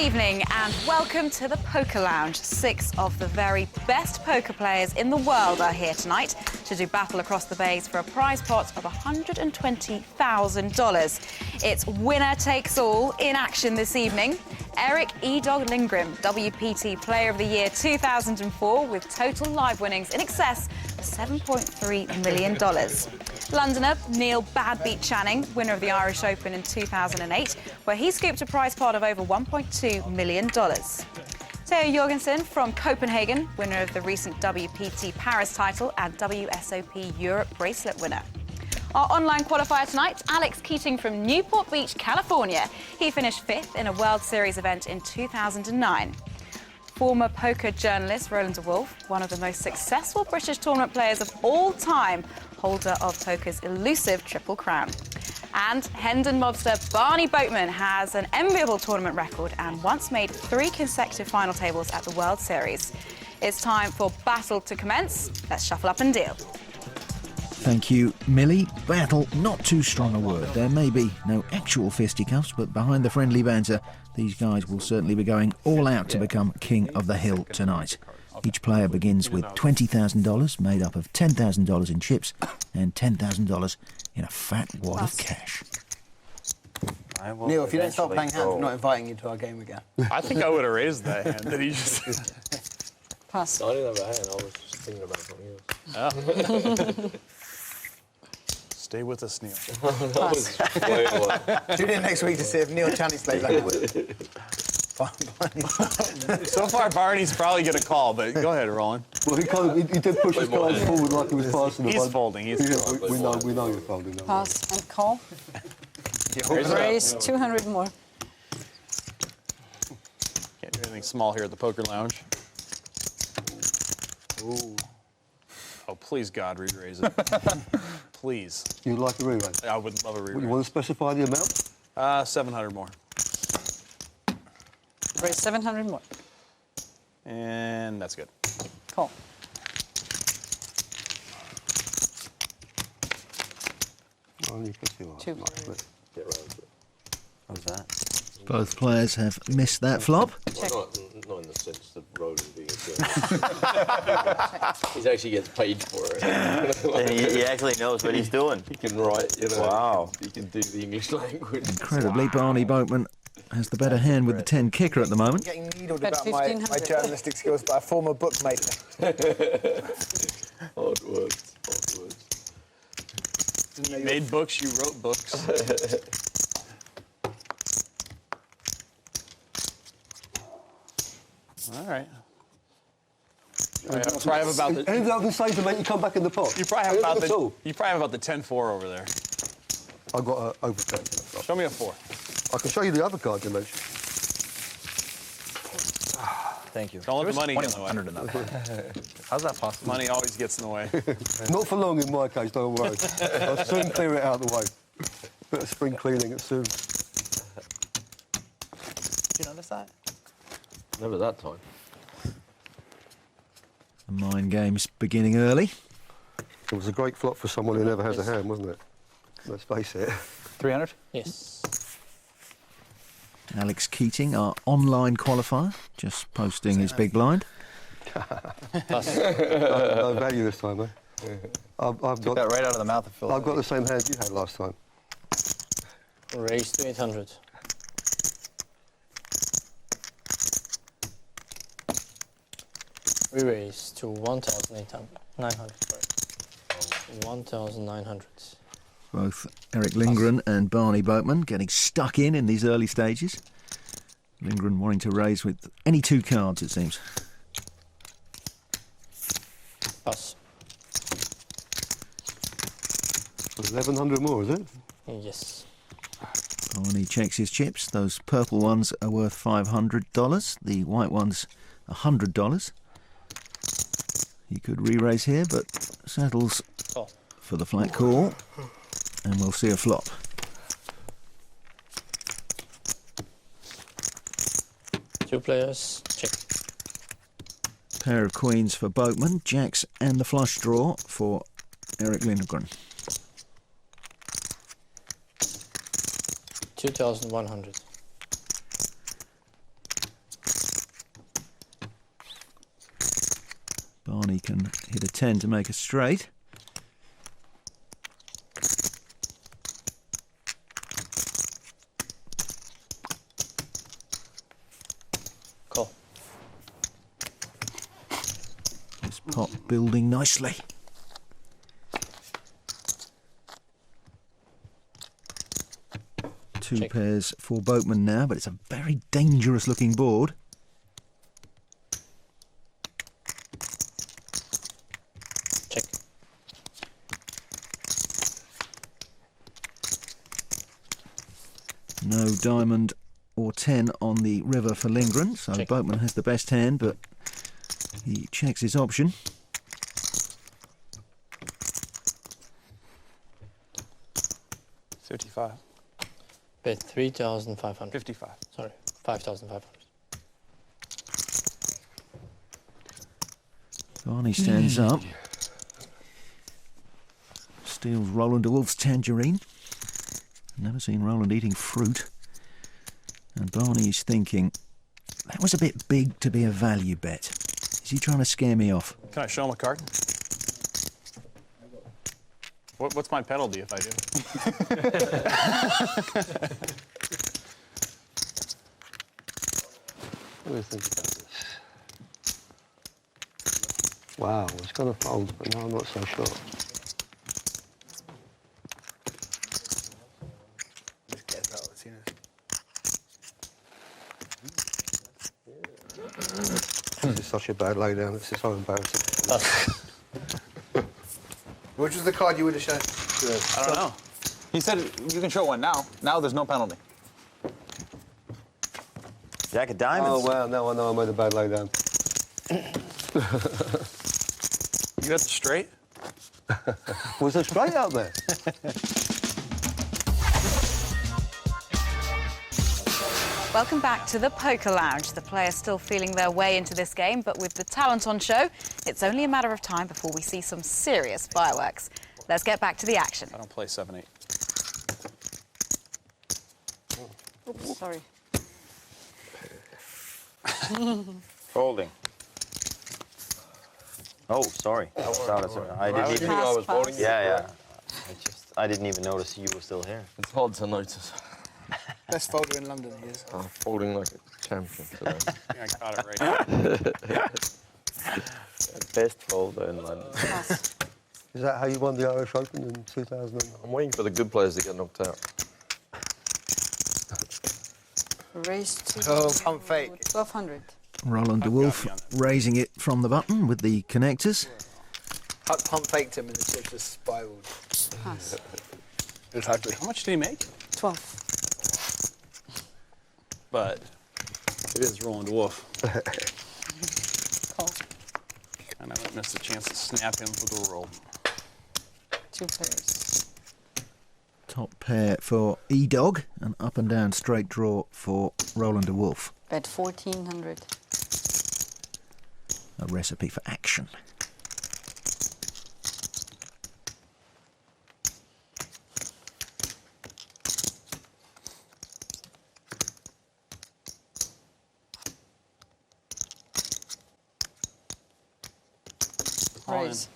evening and welcome to the Poker Lounge. 6 of the very best poker players in the world are here tonight to do battle across the bays for a prize pot of $120,000. It's winner takes all in action this evening. Erick Lindgren, WPT Player of the Year 2004 with total live winnings in excess of $7.3 million. Londoner Neil Badbeat Channing, winner of the Irish Open in 2008, where he scooped a prize pot of over $1.2 million. Theo Jorgensen from Copenhagen, winner of the recent WPT Paris title and WSOP Europe bracelet winner. Our online qualifier tonight, Alex Keating from Newport Beach, California. He finished 5th in a World Series event in 2009. Former poker journalist Roland de Wolfe, one of the most successful British tournament players of all time, holder of poker's elusive Triple Crown. And Hendon mobster Barny Boatman has an enviable tournament record and once made 3 consecutive final tables at the World Series. It's time for battle to commence. Let's shuffle up and deal. Thank you, Millie. Battle, not too strong a word. There may be no actual fisticuffs, but behind the friendly banter, these guys will certainly be going all out to become king of the hill tonight. Each player begins with $20,000, made up of $10,000 in chips and $10,000 in a fat wad of cash. Neil, if you don't start playing hands, I'm not inviting you to our game again. I think I would have raised that hand. Did he just... Pass. No, I didn't have a hand. I was just thinking about something else. Stay with us, Neil. Tune in next week to see if Neil Channing plays that hand. So far, Barney's probably going to call, but go ahead, Roland. Well, he did push his cards forward like he was passing the He's ball. folding. He's folding. We know you're folding. Pass and call. Raise 200 more. Can't do anything small here at the Poker Lounge. Ooh. Oh, please, God, re-raise it. Please. You'd like a re-raise? I would love a re-raise. You want to specify the amount? 700 more. Raise 700 more. And that's good. Call. Only 51. 2. Get round to it. How's that? Both players have missed that flop. Well, not in the sense of Roland being a journalist. He actually gets paid for it. He actually knows what he's doing. He can write, you know. Wow. He can do the English language. Incredibly, Barny Boatman has the better hand with the 10 kicker at the moment. I'm getting needled about my journalistic skills by a former bookmaker. Hard words, hard words. You made books, you wrote books. All right. Anything I can say to make you come back in the pot? You probably have about the 10-4 over there. I've got over 10. Show me a 4. I can show you the other cards you mentioned. Thank you. Don't let the money get in the way. In that part. How's that possible? Money always gets in the way. Not for long in my case, don't worry. I'll soon clear it out of the way. Bit of spring cleaning it soon. Did you notice that? Never that time. The mind game's beginning early. It was a great flop for someone who never has a hand, wasn't it? Let's face it. 300? Yes. Alex Keating, our online qualifier, just posting his big blind. No value this time, eh? I've got that right out of the mouth of Phil. I've got the same hand you had last time. Raise to 800. We raise to 1,900. 1,900. Both Erick Lindgren and Barny Boatman getting stuck in these early stages. Lindgren wanting to raise with any 2 cards, it seems. Pass. 1,100 more, is it? Yes. Barny checks his chips. Those purple ones are worth $500. The white ones, $100. He could re-raise here, but settles for the flat call. And we'll see a flop. Two players, check. Pair of queens for Boatman, jacks and the flush draw for Erick Lindgren. 2,100. Barny can hit a 10 to make a straight. Call. This pot building nicely. Two Check. pairs for Boatman now, but it's a very dangerous looking board. Check. No diamond or 10 on the river for Lindgren, so Check. Boatman has the best hand, but he checks his option. $55. Bet 3,500. 55. Sorry, 5,500. Barny stands up. Steals Roland de Wolfe's tangerine. Never seen Roland eating fruit. And Barney's thinking, that was a bit big to be a value bet. Is he trying to scare me off? Can I show him a card? What's my penalty if I do? What do you think about this? Wow, it's going to fold, but no, I'm not so sure. Just gets out as soon as... This is such a bad laydown, this is so embarrassing. Which was the card you would have shown? I don't know. He said you can show one now. Now there's no penalty. Jack of diamonds. Oh, wow, now I know I made a bad laydown. You got the straight? Was it straight out there? Welcome back to the Poker Lounge. The players still feeling their way into this game, but with the talent on show, it's only a matter of time before we see some serious fireworks. Let's get back to the action. I don't play 7-8. Oops, sorry. Folding. Oh, sorry. I didn't even. I was voting. Yeah. I didn't even notice you were still here. It's hard to notice. Best folder in London, he is. I'm folding like a champion today. I think I caught it right. Best folder in London. Pass. Is that how you won the Irish Open in 2000? I'm waiting for the good players to get knocked out. Raise to Oh, pump fake. 1,200. Roland de Wolfe raising it from the button with the connectors. Pump faked him and the chips just spiraled. Pass. It was ugly. How much did he make? 12. But it is Roland de Wolfe. Call. And I might miss the chance to snap him for the roll. 2 pairs. Top pair for E-Dog, and up and down straight draw for Roland de Wolfe. Bet 1,400. A recipe for action. All in. Raise.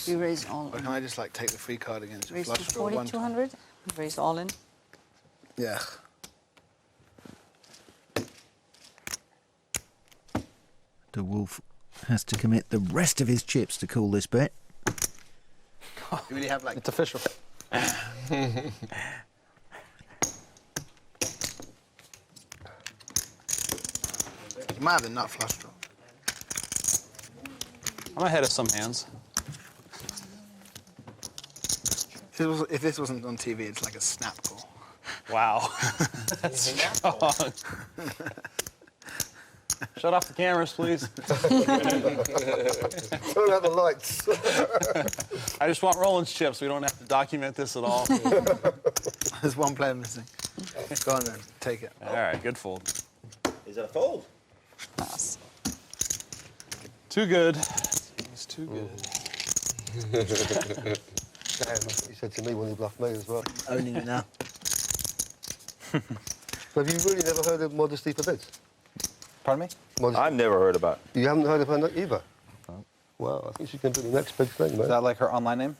We raise all Or in. can I just like take the free card against a Raise to flush draw? 4,200. Raise all in. Yeah. De Wolfe has to commit the rest of his chips to call this bet. You really have like... It's official. You might have a nut flush draw. I'm ahead of some hands. If this wasn't on TV, it's like a snap call. Wow. That's strong. Shut off the cameras, please. Turn out the lights. I just want Roland's chips. We don't have to document this at all. There's one player missing. Go on then, take it. All right, good fold. Is it a fold? Pass. Too good. It's too good. Damn, that's what he said to me when he bluffed me as well. Owning it now. Have you really never heard of modesty forbids? Pardon me? Modesty. I've never heard about it. You haven't heard of her either? Wow, I think she's going to do the next big thing, Is mate. that like her online name?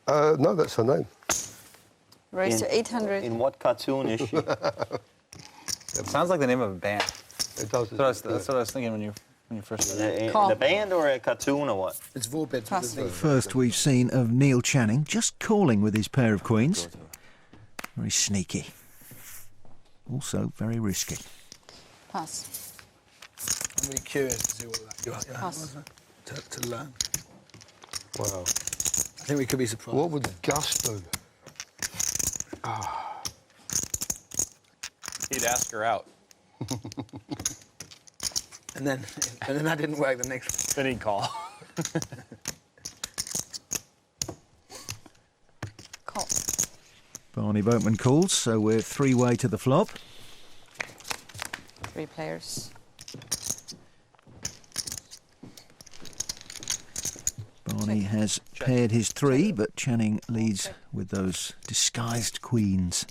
No, that's her name. Raise to 800. In what cartoon is she? It sounds like the name of a band. It does. That's what I was thinking when you first said it. In a band or a cartoon or what? It's Vorbid. Pass. First we've seen of Neil Channing just calling with his pair of queens. Very sneaky. Also very risky. Pass. I'm really curious to see what that Pass. to learn. Wow. I think we could be surprised. What would Gus do? He'd ask her out. And then that didn't work the next. Then he'd call. Call. Barny Boatman calls, so we're three-way to the flop. 3 players. Barney has paired his 3, but Channing leads with those disguised queens.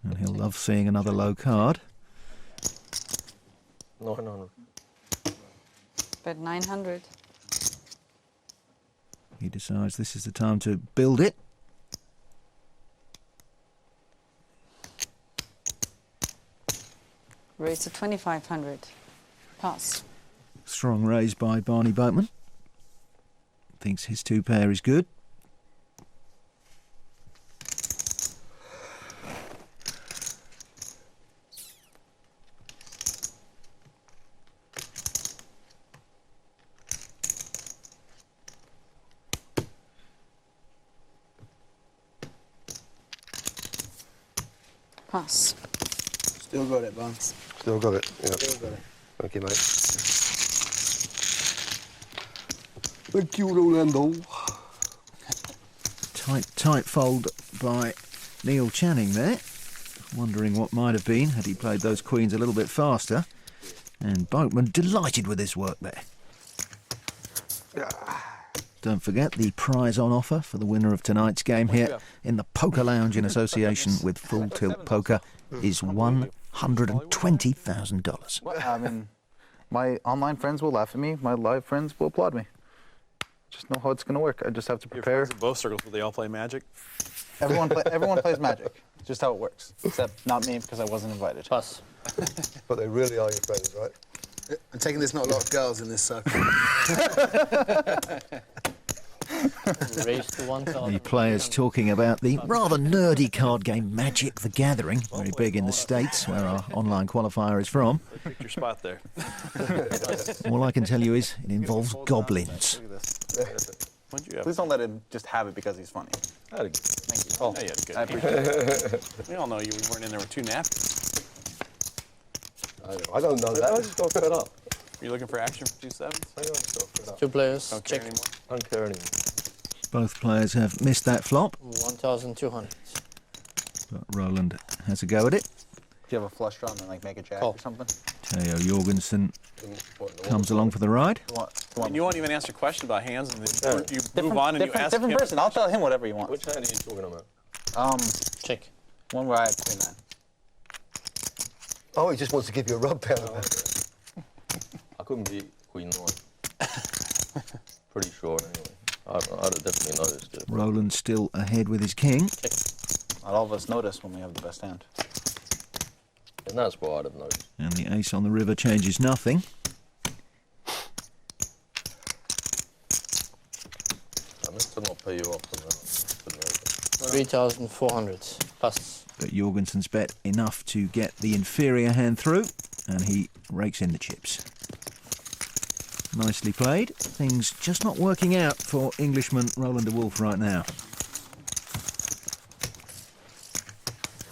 And he'll love seeing another low card. 900. Bet 900. He decides this is the time to build it. Raise to 2500. Pass. Strong raise by Barny Boatman. Thinks his 2 pair is good. Pass. Still got it, Barnes. Still got it. Yeah. Still got it. Thank you, mate. Thank you, Rolando. Tight fold by Neil Channing there. Wondering what might have been had he played those queens a little bit faster. And Boatman delighted with his work there. Don't forget the prize on offer for the winner of tonight's game here in the Poker Lounge in association with Full Tilt Poker is $120,000. I mean, my online friends will laugh at me. My live friends will applaud me. Just know how it's going to work. I just have to Your prepare. friends in both circles, but they all play Magic. Everyone plays Magic. Just how it works. Except not me because I wasn't invited. Pass. But they really are your friends, right? I'm taking there's not a lot of girls in this circle. Raise to 1,000. The players talking about the rather nerdy card game Magic the Gathering, very big in the States, where our online qualifier is from. Pick your spot there. All I can tell you is it involves goblins. Look at this. What'd you have? Please don't let him just have it because he's funny. Thank you. Oh, Yeah, you had a good. I appreciate it. We all know you weren't in there with 2 napkins. I don't know that. I just got fed up. Are you looking for action for 2 sevens? I just got fed up. 2 players. Don't care Check. anymore. Don't care anymore. Both players have missed that flop, 1,200. but Roland has a go at it. Do you have a flush draw and then like make a jack Call. or something? Theo Jorgensen comes along for the ride. And you won't even answer a question about hands, and then you move on and you ask different him. person. I'll tell him whatever you want. Which hand are you talking about? Check. One where I have queen 9. Oh, he just wants to give you a rub down. I couldn't beat Queen 9. Pretty sure, anyway. I'd have definitely noticed it. Roland still ahead with his king. Not all of us notice when we have the best hand. And that's what I'd have noticed. And the ace on the river changes nothing. I meant to not pay you off and then 3,400. Pass. But Jorgensen's bet enough to get the inferior hand through, and he rakes in the chips. Nicely played. Things just not working out for Englishman Roland de Wolfe right now.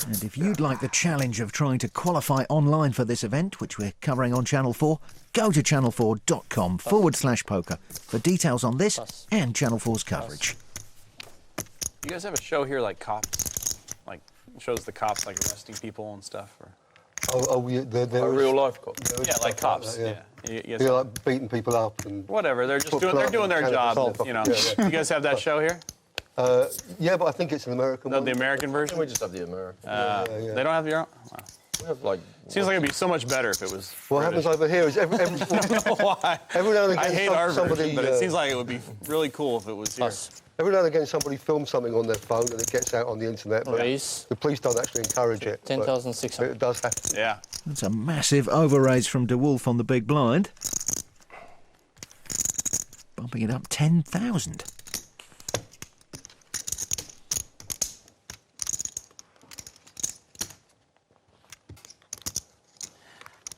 And if you'd like the challenge of trying to qualify online for this event, which we're covering on Channel 4, go to channel4.com/poker for details on this and Channel 4's coverage. You guys have a show here like Cops? Like, shows the cops like arresting people and stuff? Or? They're A real life cop. Yeah, like Cops. Yeah. You guys They're have- like beating people up and. whatever, they're just Put doing, blood they're doing their on the job, cannabis. you know. Yeah, You guys have that show here? Yeah, but I think it's an American No, one. the American Can we version? just have the American? yeah. They don't have your own? Wow. We have like. Seems like it'd be so much better if it was. What happens over here is every I don't know why. Every now and again, I hate our somebody, version, but it seems like it would be really cool if it was here. every now and again somebody films something on their phone and it gets out on the internet, but Raise. the police don't actually encourage it. 10,600. It does happen. Yeah. That's a massive over-raise from de Wolfe on the big blind. Bumping it up 10,000.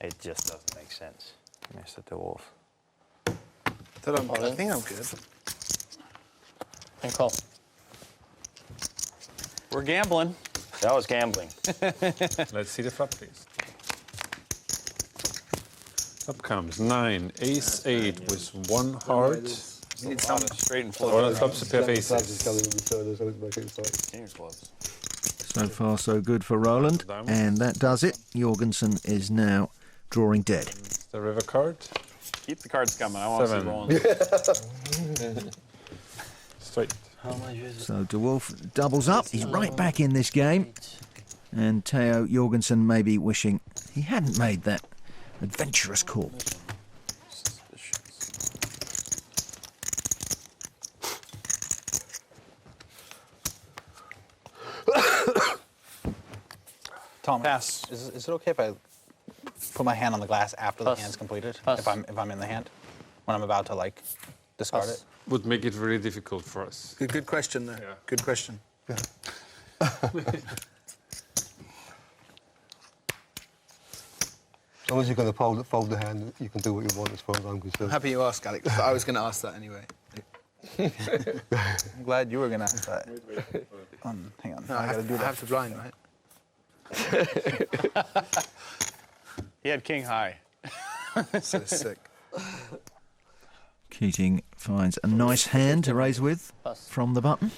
It just doesn't make sense, Mr. de Wolfe. I think I'm good. And call. We're gambling. That was gambling. Let's see the flop, please. Up comes 9, Ace 8 with 1 heart. You need something straight and flow. One of tops, a pair of aces. King's clubs. So far, so good for Roland. And that does it. Jorgensen is now drawing dead. The river card. Keep the cards coming. I want to see 7. Roland. Straight. So de Wolfe doubles up. He's right back in this game. And Theo Jorgensen may be wishing he hadn't made that adventurous call. Tom, Pass. is it okay if I put my hand on the glass after the Pass. hand's completed? Pass. If I'm in the hand? When I'm about to, like, discard Pass. it? Would make it really difficult for us. Good question, though. Yeah. Good question. As long as you're going to fold the hand, you can do what you want as far as I'm concerned. Happy you asked, Alex. I was going to ask that anyway. I'm glad you were going to ask that. Hang on. No, I got to do I that. have to blind, right? He had king high. So sick. Keating finds a nice hand to raise with Pass. from the button.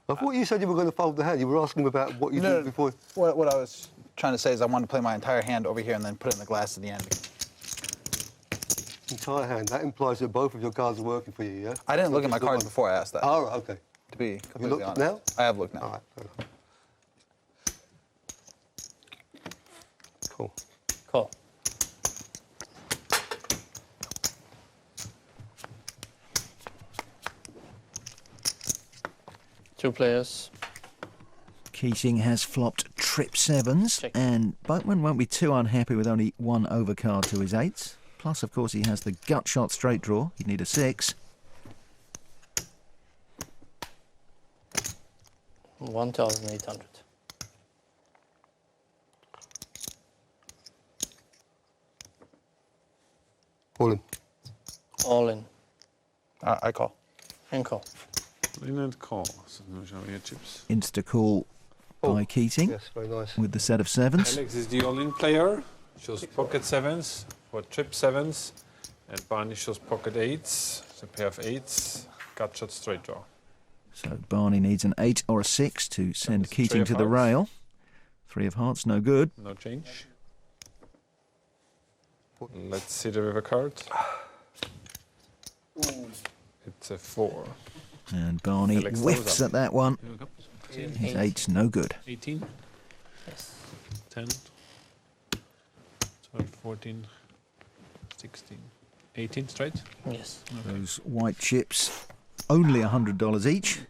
I thought you said you were going to fold the hand. You were asking about what you did before. What I was trying to say is I wanted to play my entire hand over here and then put it in the glass at the end. Entire hand. That implies that both of your cards are working for you, yeah? I didn't look at my cards before I asked that. Oh, right, okay. To be Have you completely looked honest. now? I have looked now. All right, fair enough. Cool. Call. Two players. Keating has flopped trip sevens, Check. and Boatman won't be too unhappy with only one overcard to his eights. Plus, of course, he has the gut shot straight draw. He'd need a 6. 1,800. All in. All in. I call. And call. In and call. So no show your chips. Insta call by Keating Yes, very nice. with the set of sevens. Alex is the all-in player. Shows pocket sevens for trip sevens, and Barney shows pocket eights. It's a pair of eights. Gut shot straight draw. So Barney needs an 8 or a 6 to send That's a Keating three to of the hearts. rail. 3 of hearts, no good. No change. Let's see the river card. It's a 4. And Barney Alex whiffs throws up. at that one. Here we go. His 8's no good. 18, Yes. 10, 12, 14, 16, 18 straight. Yes. Those white chips, only $100 each.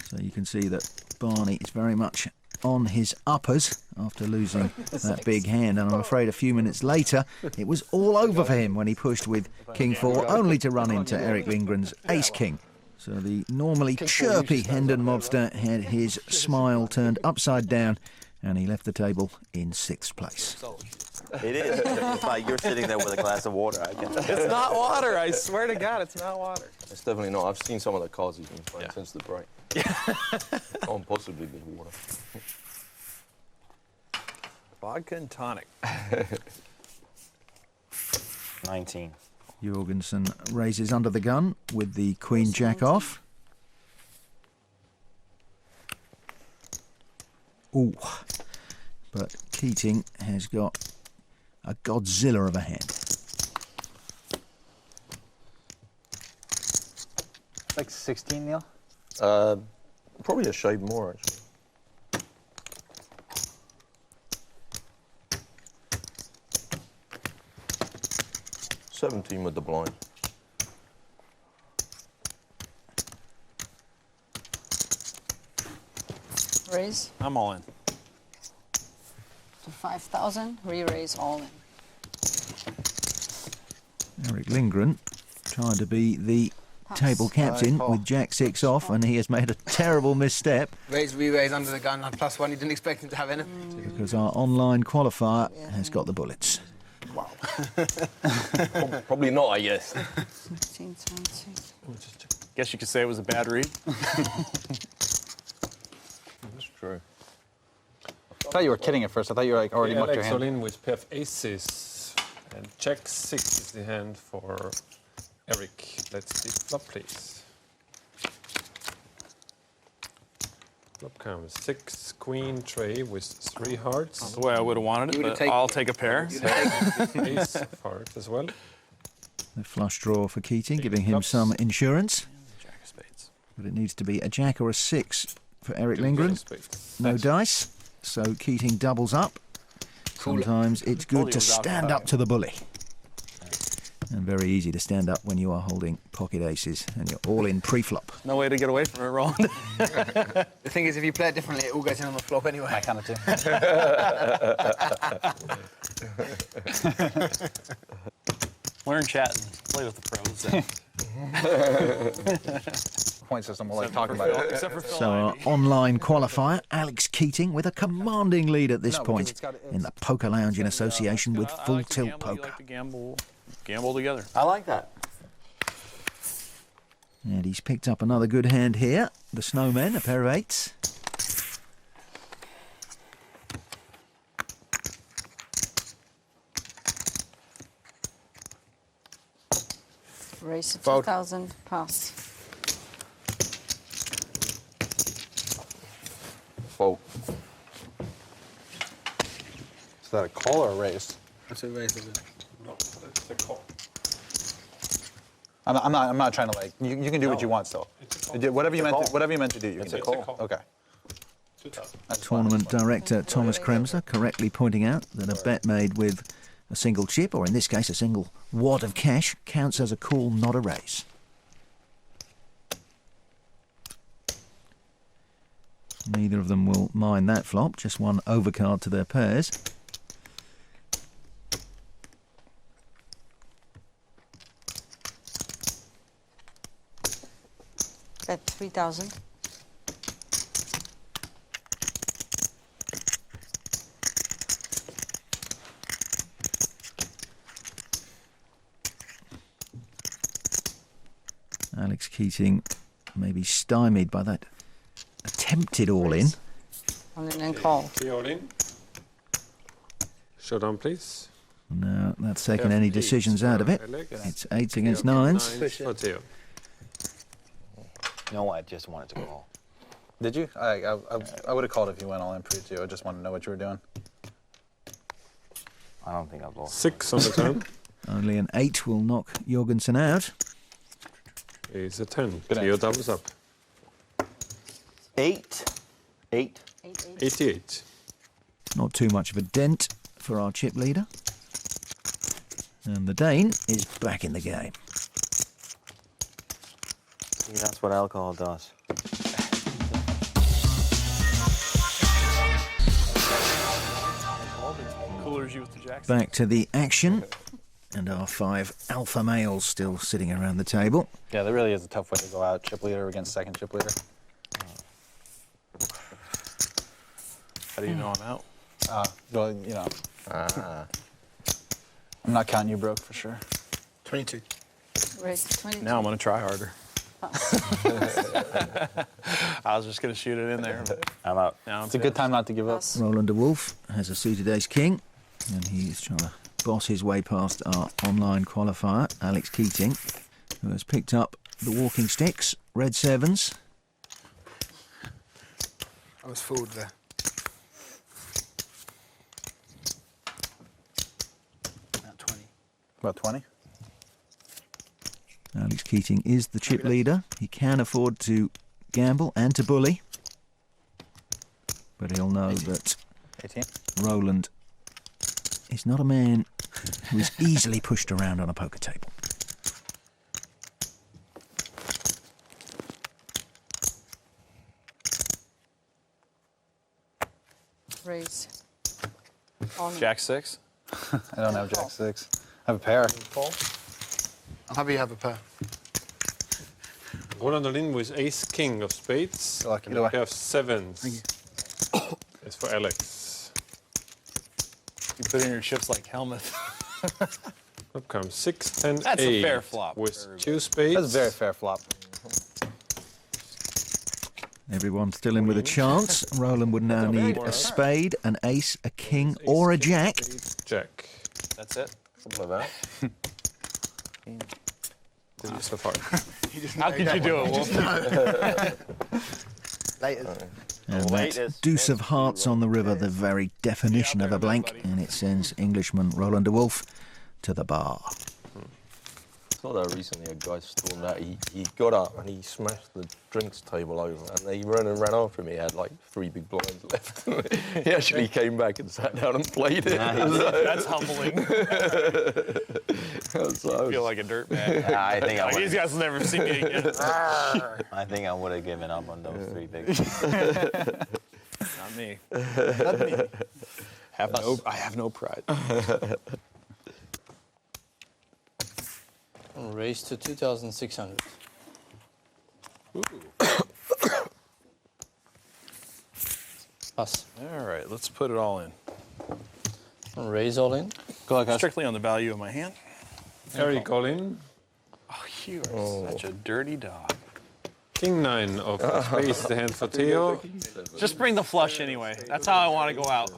So you can see that Barney is very much on his uppers after losing that big hand. And I'm afraid a few minutes later, it was all over for him when he pushed with King 4, only to run into Erick Lindgren's Ace King. So the normally chirpy Hendon mobster had his smile turned upside down, and he left the table in 6th place. It is. It's like you're sitting there with a glass of water. I can. It's not water. I swear to God, it's not water. It's definitely not. I've seen some of the cards he's been playing since the break. Can't possibly be water. Vodka and tonic. 19. Jorgensen raises under the gun with the Queen Jack off. Ooh, but Keating has got a Godzilla of a hand. like 16, Neil? Probably a shade more, actually. 17 with the blind. Raise I'm all in. to 5,000. Re-raise all in. Erick Lindgren trying to be the table captain with Jack-6 off, and he has made a terrible misstep. Raise, re-raise under the gun, +1. You didn't expect him to have anything. Because our online qualifier has got the bullets. Wow. Probably not, I guess. 16, 17. Guess you could say it was a bad read. That's true. I thought you were kidding at first. I thought you were like already mucked your Alex all hand. in with pair of aces. And Jack-6 is the hand for Eric. Let's see flop, please. Flop comes 6, queen, tray with 3 hearts. Not the way I would have wanted it, but I'll take a pair. Ace of hearts as well. The flush draw for Keating, giving him some insurance. Jack of spades. But it needs to be a jack or a 6 for Erick Lindgren. No dice, so Keating doubles up. Sometimes it's good to stand up to the bully. And very easy to stand up when you are holding pocket aces and you're all in pre-flop. No way to get away from it, Roland. The thing is, if you play it differently, it all goes in on the flop anyway. I kind of do. Learn chat and play with the pros. Point system, we'll like talk about it. Except for Phil. So our online qualifier, Alex Keating, with a commanding lead at this point in the Poker Lounge in association with I Full like to Tilt gamble, you Poker. like to gamble together. I like that. And he's picked up another good hand here. The Snowman, a pair of 8s. Raise to Fold. 2,000. Pass. Fold. Is that a call or a raise? That's a raise, isn't it? No, that's the call. I'm not trying to like. You can do what you want still. Whatever you meant to do, you can do. Okay. 2,000. That's fine. Tournament director Thomas Kremser correctly pointing out that a bet made with a single chip, or in this case a single wad of cash, counts as a call, not a raise. Neither of them will mind that flop, just one overcard to their pairs. Bet 3,000. Alex Keating may be stymied by that attempted all-in. All in and call. Three all in. Showdown, please. No, that's taken Pair of any eights decisions for out of it. Alex. It's 8s against Pair of 9s. nines for Theo. No, I just wanted to call. Did you? I would have called if you went all in pre too. I just wanted to know what you were doing. I don't think I've lost. 6 on the turn. Only an 8 will knock Jorgensen out. Is a 10. Good Theo answer. doubles up. 8. 8. 88. Not too much of a dent for our chip leader. And the Dane is back in the game. See, that's what alcohol does. Coolers you with the jacks. Back to the action. And our 5 alpha males still sitting around the table. Yeah, there really is a tough way to go out chip leader against second chip leader. How do you know I'm out? Well, you know, I'm not counting you broke for sure. 22. Raise to 22. Now I'm going to try harder. I was just going to shoot it in there. But I'm out. now It's a good time not to give up. Pass. Roland de Wolfe has a suited ace-king. And he's trying to boss his way past our online qualifier, Alex Keating, who has picked up the walking sticks, red 7s. I was fooled there. About 20. About 20. Alex Keating is the chip leader. He can afford to gamble and to bully. But he'll know that 18. Roland is not a man who is easily pushed around on a poker table. Raise. On. Jack 6. I don't have Jack 6. I have a pair. I'm happy you have a pair. Roland de Wolfe with ace king of spades. Lucky And boy. a pair of sevens. It's for Alex. You put in your chips like Helmuth. Up comes 6, 10, That's 8. a fair flop. With 2 spades. That's a very fair flop. Everyone's still in with a chance. Roland would now need a spade, an ace, a king, or a jack. Jack. That's it. Something like that. So far. How could you do it, Wolf? And that deuce of hearts on the river, the very definition of a blank, and it sends Englishman Roland de Wolfe to the bar. It's not that recently a guy stormed out. He got up and he smashed the drinks table over, and he ran after me. He had like 3 big blinds left. He actually came back and sat down and played it. That's humbling. So I feel like a dirt bag. I think I These guys will never see me again. I think I would have given up on those 3 big. Not me. Not me. I have no pride. Raise to 2,600. Pass. All right, let's put it all in. Raise all in. Strictly on the value of my hand. Erick all in. Oh, you are such a dirty dog. King 9 of spades, the hand for Theo. Just bring the flush anyway. That's how I want to go out.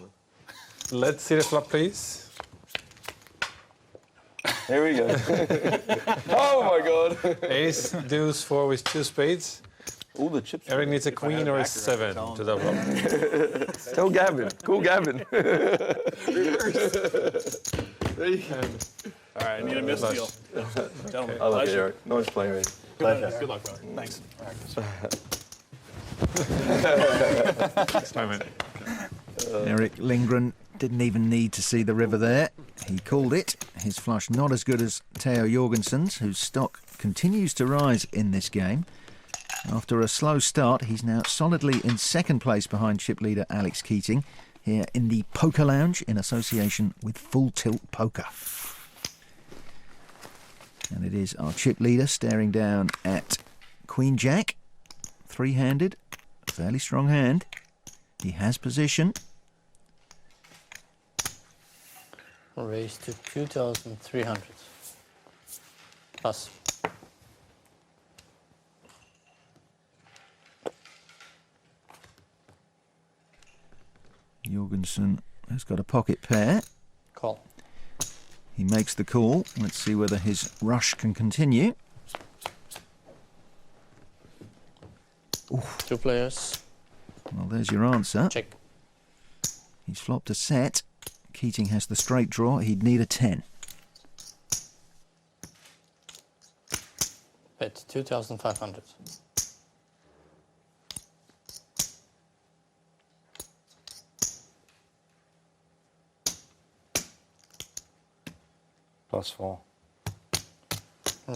Let's see the flop, please. Here we go. Oh my God. Ace, deuce, 4 with 2 spades. All the chips. Eric needs a queen or a 7 to double up. Tell Gavin. Call Gavin. All right, I need a misdeal. Gentlemen, I love you, pleasure. Eric. Nice play, mate. Good luck, brother. Thanks. Time it. Erick Lindgren didn't even need to see the river there. He called it. His flush not as good as Theo Jorgensen's, whose stock continues to rise in this game. After a slow start, he's now solidly in second place behind chip leader Alex Keating, here in the Poker Lounge in association with Full Tilt Poker. And it is our chip leader staring down at Queen Jack, 3-handed, a fairly strong hand. He has position. Raise to 2,300. Pass. Jorgensen has got a pocket pair. Call. He makes the call. Let's see whether his rush can continue. 2 players. Well, there's your answer. Check. He's flopped a set. Keating has the straight draw. He'd need a 10. Bet 2,500. +4.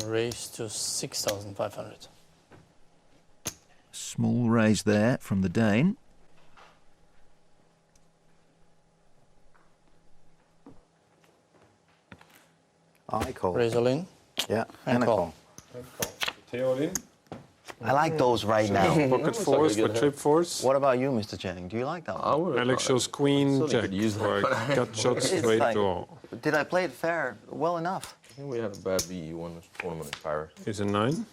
Raise to 6,500. Small raise there from the Dane. I call. Raise all in. Yeah, And and a call. call. Theo all in. I like those right now. Pocket 4s for trip 4s. What about you, Mr. Channing? Do you like that one? Alex shows queen, Certainly jack could use for a that. gut shot It's straight like- draw. Did I play it fair? Well enough. I think we had a bad beat. You won this tournament in Paris. Here's a 9.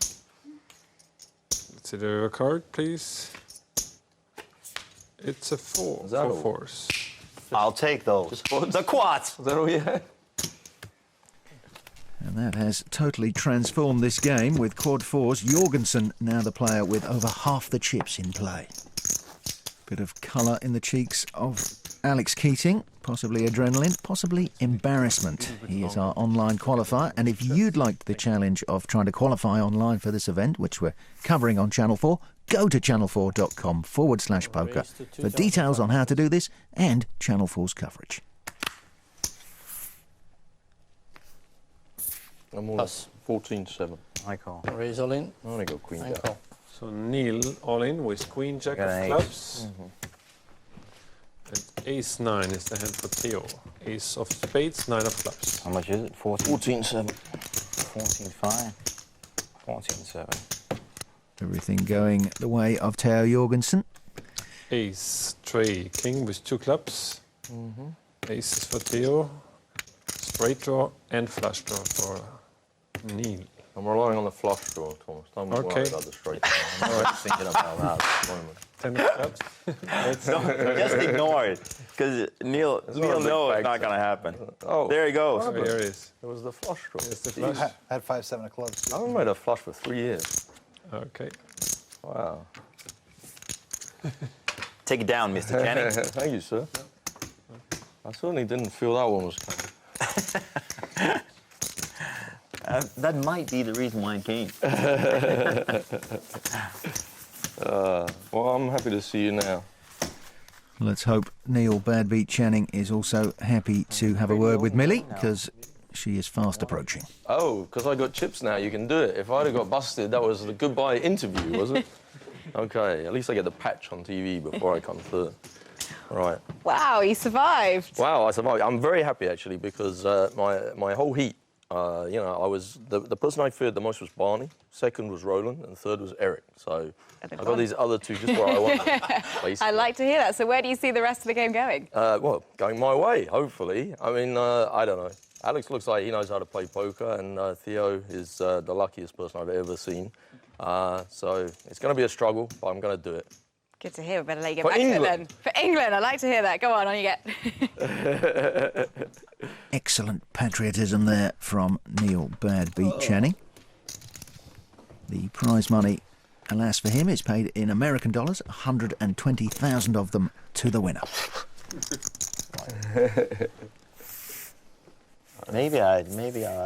Let's see the river card, please. It's a 4. Is that 4 a- fours. I'll take those. Just quads? The quads. Is that all you had? And that has totally transformed this game with quad 4s. Jorgensen now the player with over half the chips in play. Bit of colour in the cheeks of Alex Keating, possibly adrenaline, possibly embarrassment. He is our online qualifier, and if you'd like the challenge of trying to qualify online for this event, which we're covering on Channel 4, go to channel4.com/poker for details on how to do this and Channel 4's coverage. I'm all 14-7. I call. Raise all in. I only got queen I jack. call. So Neil all in with queen jack Got of an clubs. And ace 9 is the hand for Theo. Ace of spades, 9 of clubs. How much is it? 14-7. 14.5. 14.7. Everything going the way of Theo Jorgensen. Ace, tray, king with 2 clubs. Aces for Theo. Straight draw and flush draw for Neil. I'm relying on the flush draw, Thomas. Don't worry Okay. about the straight draw. I'm already thinking about that at the moment. 10 of clubs. Just ignore it, because Neil not a big knows it's not factor. going to happen. Oh, There he goes. Oh, here it is. it was the flush draw. Here's the flush. I had 5-7 of clubs. I haven't made a flush for 3 years. Okay. Wow. Take it down, Mr. Channing. Thank you, sir. I certainly didn't feel that one was coming. That might be the reason why it came. Well, I'm happy to see you now. Let's hope Neil Badbeat Channing is also happy to have a word with Millie, because she is fast approaching. Oh, because I got chips now, you can do it. If I'd have got busted, that was the goodbye interview, was it? Okay, at least I get the patch on TV before I come through. Right. Wow, he survived. Wow, I survived. I'm very happy, actually, because my whole heat, you know, I was... The person I feared the most was Barny, second was Roland, and third was Eric. So I got these other two just where I wanted them, basically. I'd like to hear that. So where do you see the rest of the game going? Well, going my way, hopefully. I mean, I don't know. Alex looks like he knows how to play poker, and Theo is the luckiest person I've ever seen. So it's going to be a struggle, but I'm going to do it. Good to hear. We better let you get For back to it England. then. For England, I'd like to hear that. Go on you get. Excellent patriotism there from Neil Badbeat Channing. The prize money, alas for him, is paid in American dollars, 120,000 of them to the winner. Maybe I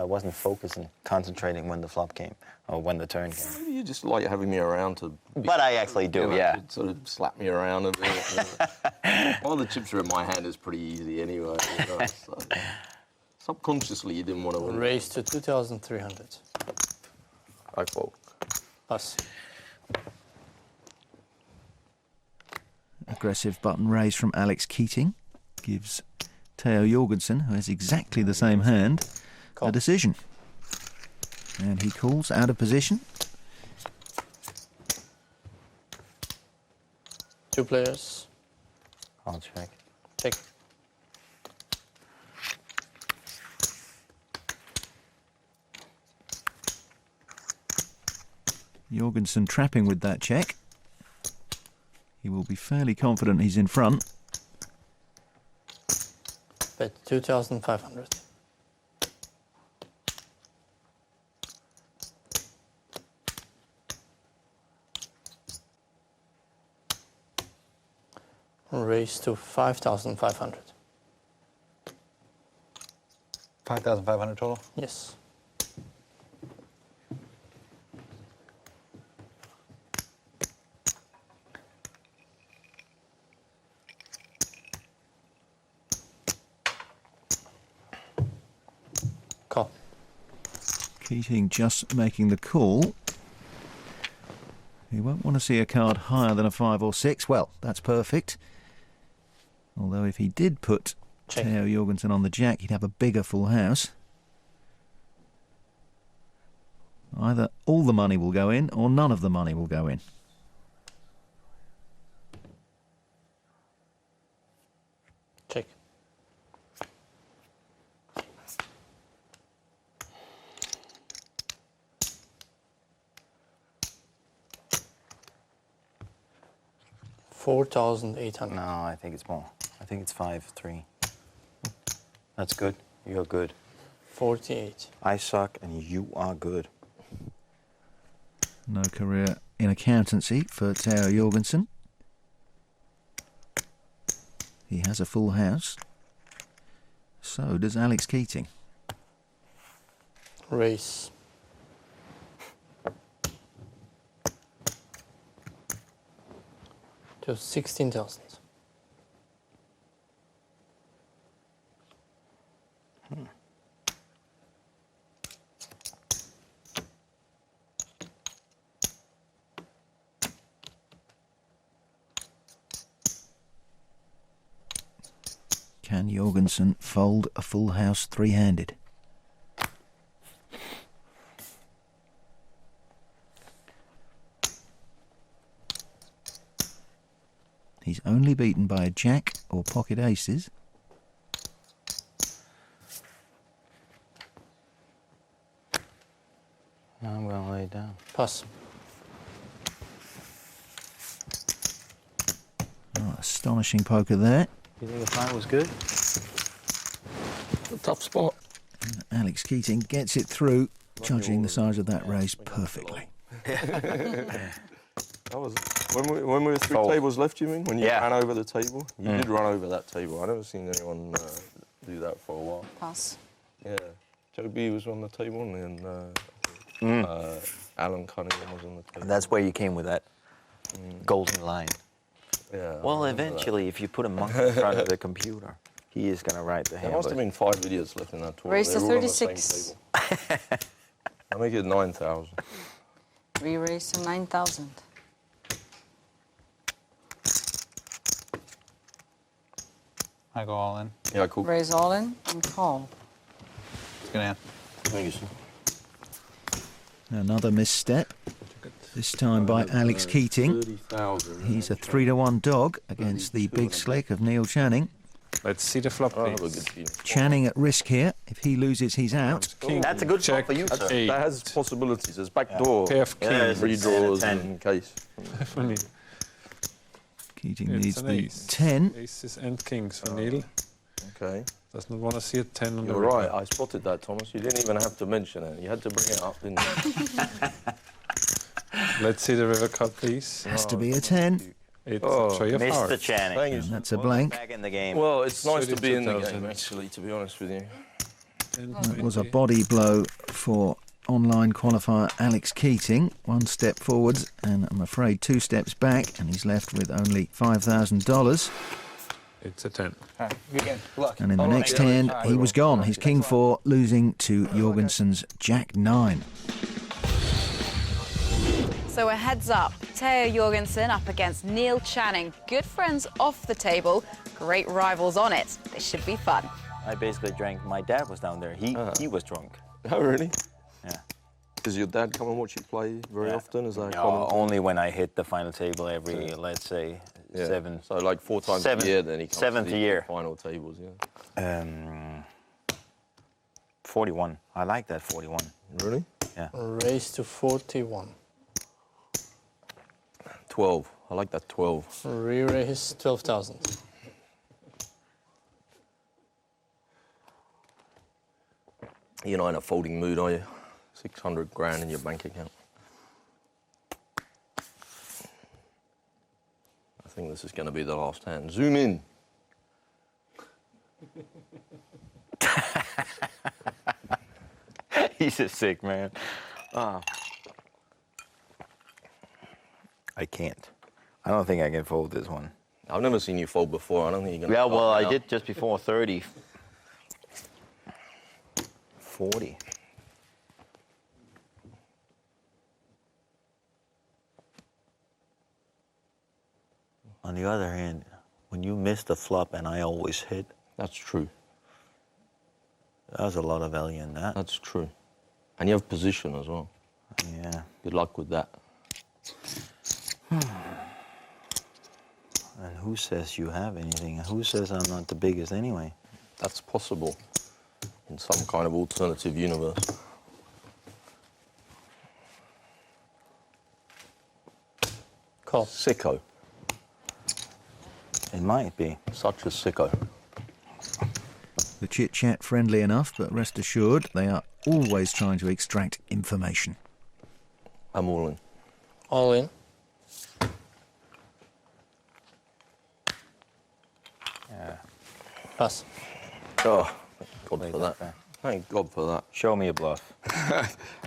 wasn't focusing, concentrating when the flop came, or when the turn came. You just like having me around to... But I actually do, you know, yeah. to sort of slap me around a bit. All the chips are in my hand is pretty easy anyway. You know, so. Subconsciously, you didn't want to win. Raise to 2,300. I fold. Pass. Aggressive button raise from Alex Keating gives Theo Jorgensen, who has exactly the same hand, a decision. And he calls out of position. 2 players. I'll check. Check. Jorgensen trapping with that check. He will be fairly confident he's in front. Bet 2,500. Raise to 5,500. 5,500 total? Yes. Call. Keating just making the call. He won't want to see a card higher than a 5 or 6. Well, that's perfect. Although if he did put Check. Theo Jorgensen on the jack, he'd have a bigger full house. Either all the money will go in or none of the money will go in. Check. $4,800. No, I think it's more. I think it's 5-3. That's good. You're good. 48. I suck and you are good. No career in accountancy for Theo Jorgensen. He has a full house. So does Alex Keating. Race. To 16,000. Can Jorgensen fold a full house three-handed? He's only beaten by a jack or pocket aces. I'm going to lay it down. Pass. Oh, astonishing poker there. You think the 5 was good? A tough spot. And Alex Keating gets it through, judging the size of that raise perfectly. That was when we were 3 tables left. You mean when you ran over the table? You did run over that table. I never seen anyone do that for a while. Pass. Yeah, Joe B was on the table, and then Alan Cunningham was on the table. That's where you came with that golden line. Yeah. Well, eventually, if you put a monkey in front of the computer, he is going to write the hand. There must have been 5 idiots left in that tour. Raise to They were all on the 36. same table. I make it 9,000. Re-raise to 9,000. I go all in. Yeah, cool. Raise all in and call. It's good hand. Thank you, sir. Another misstep, this time by Alex Keating. 30,000. He's a 3-1 dog against the big slick of Neil Channing. Let's see the flop, I have a please. good feeling. Channing at risk here. If he loses, he's out. King, That's a good check, spot for you, sir. 8. That has possibilities. There's back door, Pair of kings. redraws and a 10. in case. Definitely. Keating It's needs an the ace. 10. Aces and kings for Neil. Okay. Does not want to see a 10 on the You're river. right. I spotted that, Thomas. You didn't even have to mention it. You had to bring it up, didn't you? Let's see the river cut, please. Has to be a 10. It's a 3 of Mr. hearts. Channing. Thank you. And that's a blank. Back in the game. Well, it's nice to be in the 32,000. game, actually, to be honest with you. That was a body blow for online qualifier Alex Keating. 1 step forwards and I'm afraid 2 steps back, and he's left with only $5,000. It's a 10. All right, good game. Good luck. And in the All right. next hand, he was gone. His king 4 losing to Jorgensen's jack 9. So a heads up, Theo Jorgensen up against Neil Channing. Good friends off the table, great rivals on it. This should be fun. I basically drank. My dad was down there. He was drunk. Oh, really? Yeah. Does your dad come and watch you play very often? Is that No, common? only when I hit the final table every, let's say, Yeah. 7. So like 4 times a year, then he comes Seventh to the year. final tables. Yeah. 41. I like that 41. Really? Yeah. Raise to 41. 12. I like that 12. Re-raise 12,000. You're not in a folding mood, are you? 600 grand in your bank account. I think this is going to be the last hand. Zoom in. He's a sick man. I can't. I don't think I can fold this one. I've never seen you fold before. I don't think you're going to. Yeah, well, I did just before 30. 40. On the other hand, when you miss the flop and I always hit, That's true. there's a lot of value in that. That's true. And you have position as well. Yeah. Good luck with that. And who says you have anything? Who says I'm not the biggest anyway? That's possible in some kind of alternative universe. Call. Sicko. It might be. Such a sicko. The chit-chat friendly enough, but rest assured they are always trying to extract information. I'm all in. All in. Pass. Oh, thank God for that. Thank God for that. Show me a bluff.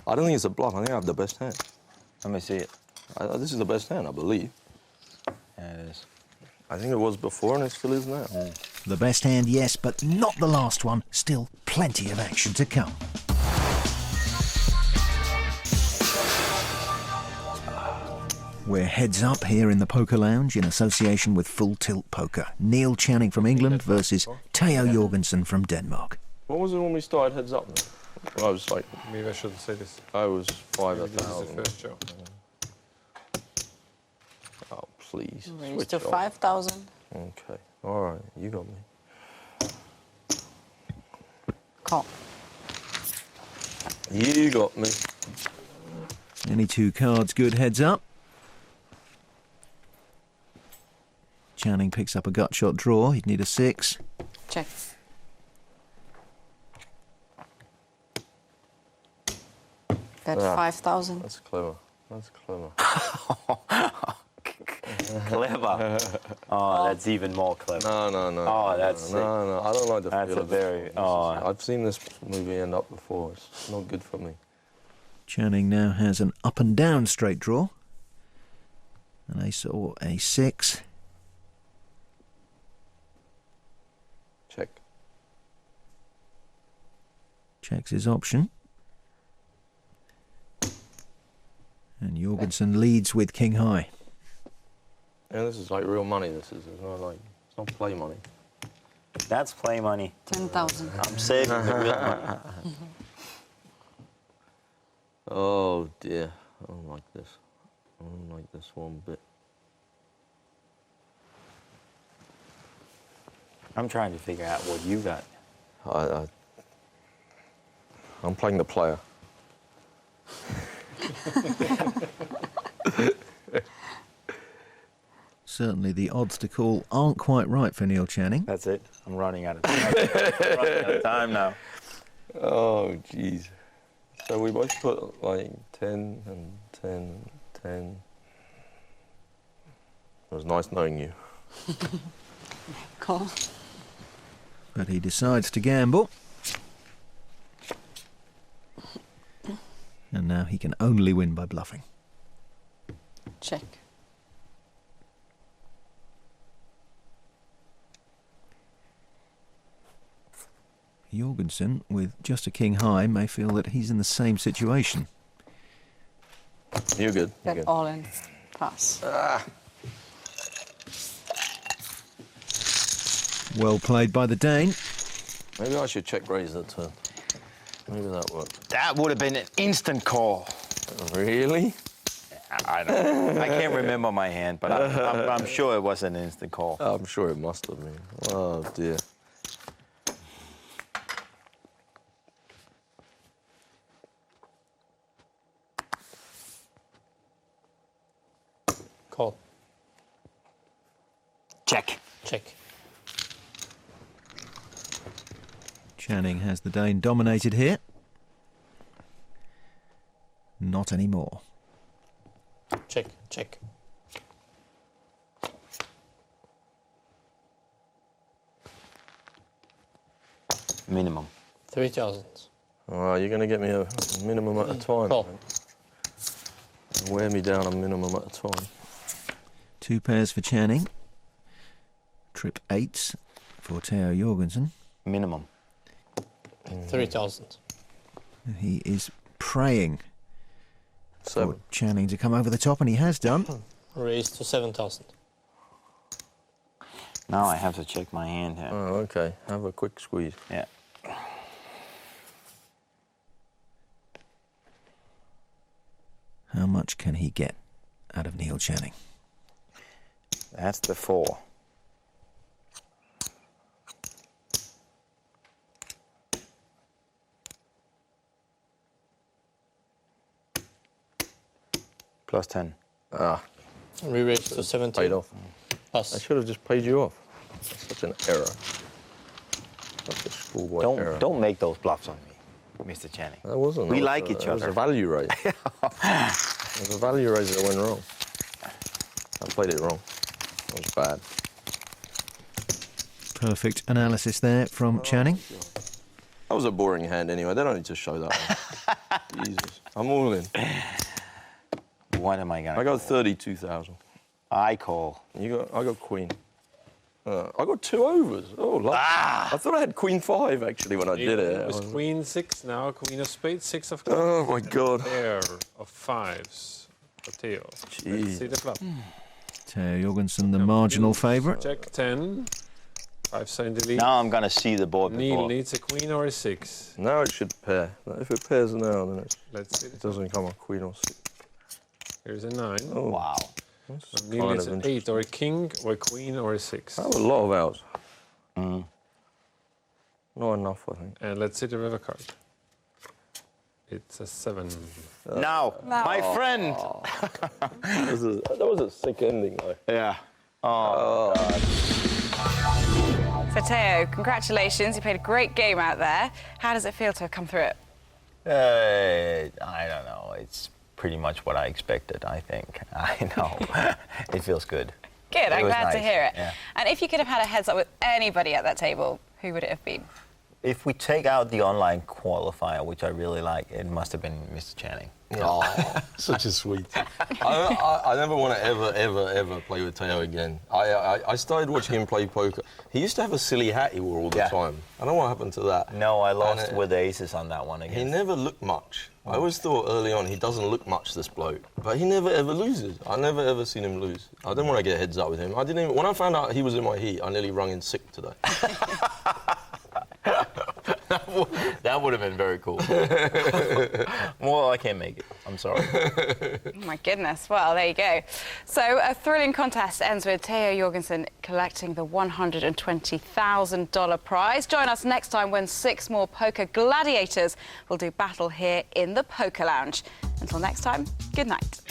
I don't think it's a bluff. I think I have the best hand. Let me see it. This is the best hand, I believe. Yeah, it is. I think it was before and it still is now. The best hand, yes, but not the last one. Still plenty of action to come. We're heads up here in the Poker Lounge in association with Full Tilt Poker. Neil Channing from England versus Theo Jorgensen from Denmark. What was it when we started heads up? Well, I was like... Maybe I shouldn't say this. I was 5 Maybe this is the 1,000. first show. Oh, please. Raise switch to off. 5,000. Okay. All right. You got me. Call. You got me. Any two cards good heads up. Channing picks up a gut shot draw. He'd need a 6. Check. Bet 5,000. That's clever. That's clever. Clever. Oh, that's even more clever. No. Oh, that's sick. No. I don't like the That's feel a of very... it. Oh, I've seen this movie end up before. It's not good for me. Channing now has an up and down straight draw. An ace or a 6. Check. Checks his option. And Jorgensen leads with king high. Yeah, this is like real money. This is. It's not like. It's not play money. that's play money. 10,000. I'm saving the real money. Oh dear. I don't like this. I don't like this one bit. I'm trying to figure out what you got. I'm playing the player. Certainly the odds to call aren't quite right for Neil Channing. That's it. I'm running out of time. I'm running out of time now. Oh jeez. So we both put like 10 and 10 and 10. It was nice knowing you. Call. But he decides to gamble. And now he can only win by bluffing. Check. Jorgensen, with just a king high, may feel that he's in the same situation. You're good. You're Bet good. all in. Pass. Well played by the Dane. Maybe I should check raise that turn. Maybe that worked. That would have been an instant call. Really? I don't know. I can't remember my hand, but I'm sure it was an instant call. I'm sure it must have been. Oh dear. Call. Check. Check. Channing has the Dane dominated here. Not anymore. Check. Check. Minimum. 3,000. You're going to get me a minimum at a time. Call. Wear me down a minimum at a time. 2 pairs for Channing. Trip 8s for Theo Jorgensen. Minimum. 3,000. He is praying So for Channing to come over the top, and he has done. Raise to 7,000. Now I have to check my hand here. Oh, okay. Have a quick squeeze. Yeah. How much can he get out of Neil Channing? That's the 4. Plus 10. We raise to 17. Paid off. Pass. I should have just paid you off. That's such an error. Such a schoolboy error. Don't make those bluffs on me, Mr. Channing. That wasn't. We That was like each It was a other. value raise. It was a value raise that went wrong. I played it wrong. It was bad. Perfect analysis there from Channing. That was a boring hand anyway. They don't need to show that one. Jesus. I'm all in. What am I going to I got 32,000. I call. I got queen. I got 2 overs. Oh, lucky. I thought I had queen 5 actually when I did it. It was queen 6 now, queen of spades, 6 of clubs. Oh my God. Pair of 5s for Theo. Jeez. Let's see the flop. Theo Jorgensen, the marginal favourite. Jack 10. 5 cent delete. Now I'm going to see the board Neil before. needs a queen or a 6. Now it should pair. If it pairs now, then Let's see. it doesn't come a queen or 6. Here's a 9. Oh. Wow. Neil needs an 8 or a king or a queen or a 6. I have a lot of outs. Not enough, I think. And let's see the river card. It's a 7. Now, my friend. That was a sick ending, though. Yeah. Oh, God. So Theo, congratulations. You played a great game out there. How does it feel to have come through it? I don't know. It's pretty much what I expected, I think. I know. It feels good. Good, I'm glad to nice. hear it. Yeah. And if you could have had a heads-up with anybody at that table, who would it have been? If we take out the online qualifier, which I really like, it must have been Mr. Channing. Oh, such a sweet. I never want to ever play with Theo again. I started watching him play poker. He used to have a silly hat he wore all the time. I don't know what happened to that. No, I lost with aces on that one again. He never looked much. I always thought early on he doesn't look much, this bloke. But he never ever loses. I never ever seen him lose. I didn't want to get heads up with him. I didn't even, when I found out he was in my heat, I nearly rung in sick today. That would have been very cool. Well, I can't make it. I'm sorry. Oh my goodness. Well, there you go. So a thrilling contest ends with Theo Jorgensen collecting the $120,000 prize. Join us next time when 6 more poker gladiators will do battle here in the Poker Lounge. Until next time, good night.